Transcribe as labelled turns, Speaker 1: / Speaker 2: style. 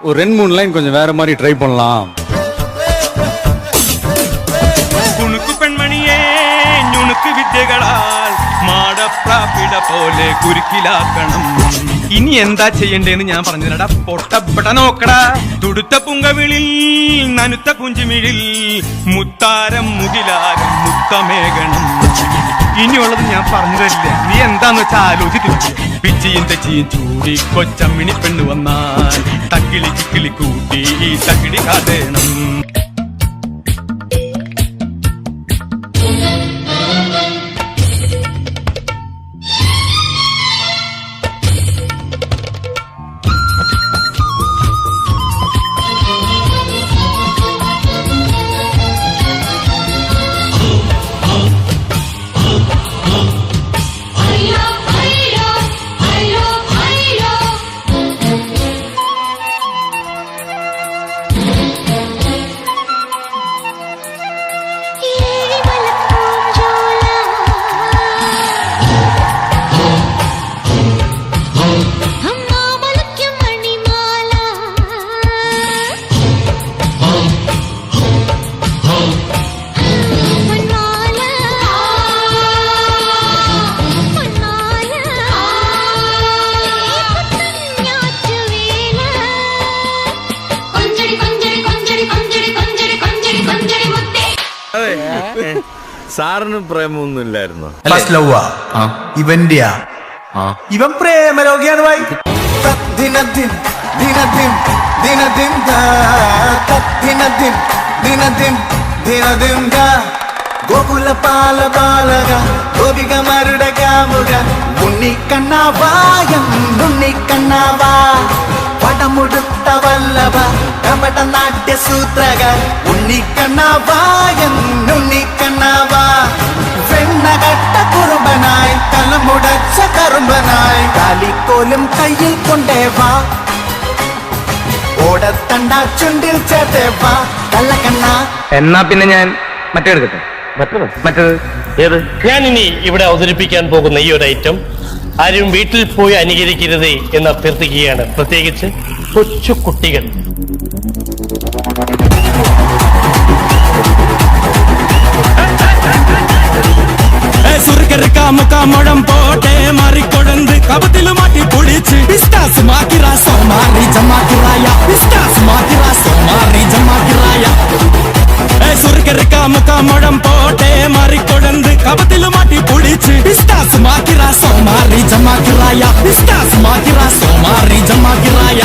Speaker 1: ஒரு 2-3 லைன் கொஞ்சம் வேற மாதிரி ட்ரை பண்ணலாம்.
Speaker 2: കുണുക്കു പെൺമണിയേ ഞുണുക്ക് വിദ്യകളാൽ മാടപ്രാപിട പോലെ കുരുക്കിലാക്കണം. ഇനി എന്താ ചെയ്യണ്ടേന്ന് ഞാൻ പറഞ്ഞില്ലടാ. പൊട്ടപ്പെട്ട നോക്കടാ. തുടുത്ത പുങ്കവിളിൽ നനുത്ത കുഞ്ചുമിഴിൽ മുത്താരം മുകിലാരം മുത്തമേകണം. ഇനിയുള്ളത് ഞാൻ പറഞ്ഞു തരില്ല. നീ എന്താന്ന് വെച്ചാൽ ആലോചിക്കുന്നു. പിച്ചിയും തെച്ചിയും ചൂടി കൊച്ചമ്മിണി പെണ്ണു വന്നാൽ തക്കിളി ചിക്കിളി കൂട്ടി ഈ തക്കിടി കാതേണം.
Speaker 3: സാറിന് പ്രേമൊന്നുമില്ലായിരുന്നോ?
Speaker 4: ഇവന്റെയാ ഇവൻ പ്രേമരോഗിയാണ് ഭായി. ദിനദിൻ ദിനദിൻ ദിനദിൻ ദിനദിൻ ദിനദിൻ ദിനദിൻ ഗോകുല പാല ബാലക ഗോപിക മരുട കാമുക ഉണ്ണിക്കണ്ണാവായം ഉണ്ണിക്കണ്ണാവാ പടമുടുത്ത വല്ലഭ കപട നാട്യ സൂത്രക ഉണ്ണിക്കണ്ണാവായം ഉണ്ണിക്കണ്ണാവാ വെണ്ണകട്ട കുറുമ്പനായി കലമുടച്ച കറുമ്പനായി കാലിക്കോലും കയ്യിൽ കൊണ്ടേവാ ഓടത്തണ്ട ചുണ്ടിൽ ചേർത്തേവാ കള്ളക്കണ്ണ.
Speaker 5: എന്നാ പിന്നെ ഞാൻ മറ്റേ എടുക്കട്ടെ. മറ്റേത്
Speaker 6: ഏത്? ഞാൻ ഇനി ഇവിടെ അവതരിപ്പിക്കാൻ പോകുന്ന ഈ ഒരു ഐറ്റം ആരും വീട്ടിൽ പോയി അനുകരിക്കരുത് എന്ന് അഭ്യർത്ഥിക്കുകയാണ്. പ്രത്യേകിച്ച് കൊച്ചു കുട്ടികൾ.
Speaker 2: മുഖമുഴം പോട്ടെ മാറിക്കൊടന്ത് കപത്തില് മാറ്റി പൊളിച്ച് പിസ്താസ് മാക്കിറ സോമാറി ജമാക്കിറായ പിസ്താസ് മാക്കിറ സോമാറി ജമാക്കിറായ സുർക്കരക്ക മുഖമുഴം പോട്ടെ മാറിക്കൊടന്ത് കപത്തില് മാറ്റി പൊളിച്ച് പിസ്താസ് മാക്കിറ സോമാറി ജമാക്കിറായ പിസ്താസ് മാക്കിറ സോമാറി ജമാക്കിറായ